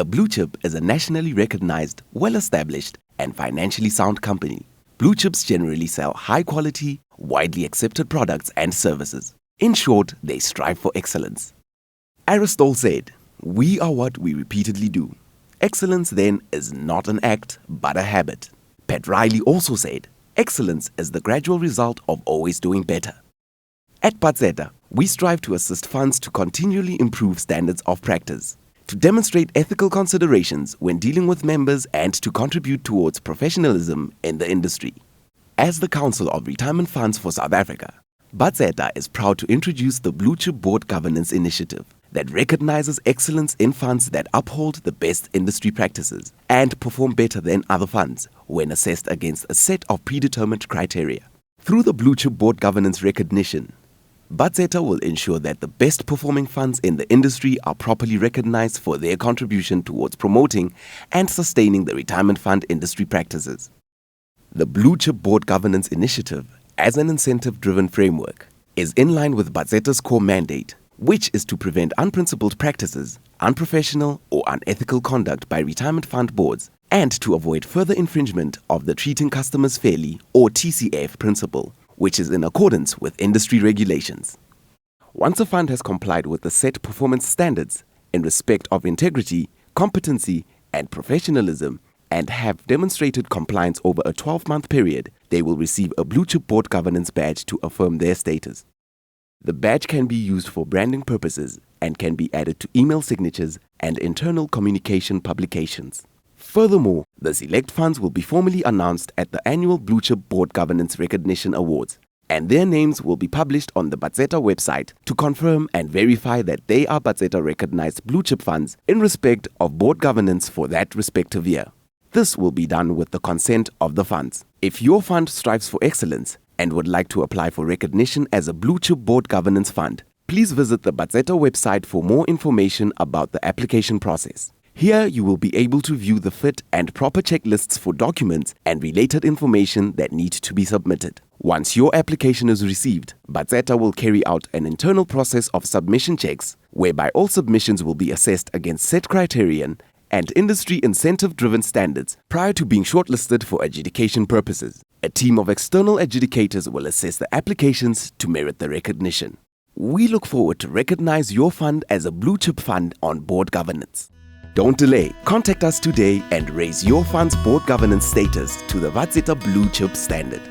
A blue chip is a nationally recognized, well-established, and financially sound company. Blue chips generally sell high-quality, widely accepted products and services. In short, they strive for excellence. Aristotle said, "We are what we repeatedly do." Excellence, then, is not an act, but a habit. Pat Riley also said, "Excellence is the gradual result of always doing better." At WHATSOVER, we strive to assist funds to continually improve standards of practice, to demonstrate ethical considerations when dealing with members, and to contribute towards professionalism in the industry. As the Council of Retirement Funds for South Africa, WHATSOVER is proud to introduce the Blue Chip Board Governance Initiative that recognizes excellence in funds that uphold the best industry practices and perform better than other funds when assessed against a set of predetermined criteria. Through the Blue Chip Board Governance recognition, WHATSOVER will ensure that the best performing funds in the industry are properly recognized for their contribution towards promoting and sustaining the retirement fund industry practices. The Blue Chip Board Governance Initiative, as an incentive-driven framework, is in line with WHATSOVER's core mandate, which is to prevent unprincipled practices, unprofessional or unethical conduct by retirement fund boards, and to avoid further infringement of the Treating Customers Fairly or TCF principle, which is in accordance with industry regulations. Once a fund has complied with the set performance standards in respect of integrity, competency, and professionalism, and have demonstrated compliance over a 12-month period, they will receive a Blue Chip Board Governance badge to affirm their status. The badge can be used for branding purposes and can be added to email signatures and internal communication publications. Furthermore, the select funds will be formally announced at the annual Blue Chip Board Governance Recognition Awards, and their names will be published on the WHATSOVER website to confirm and verify that they are WHATSOVER recognized blue chip funds in respect of board governance for that respective year. This will be done with the consent of the funds. If your fund strives for excellence and would like to apply for recognition as a Blue Chip Board Governance Fund, please visit the WHATSOVER website for more information about the application process. Here you will be able to view the fit and proper checklists for documents and related information that need to be submitted. Once your application is received, WHATSOVER will carry out an internal process of submission checks, whereby all submissions will be assessed against set criterion and industry incentive-driven standards prior to being shortlisted for adjudication purposes. A team of external adjudicators will assess the applications to merit the recognition. We look forward to recognize your fund as a blue chip fund on board governance. Don't delay. Contact us today and raise your fund's board governance status to the WHATSOVER Blue Chip standard.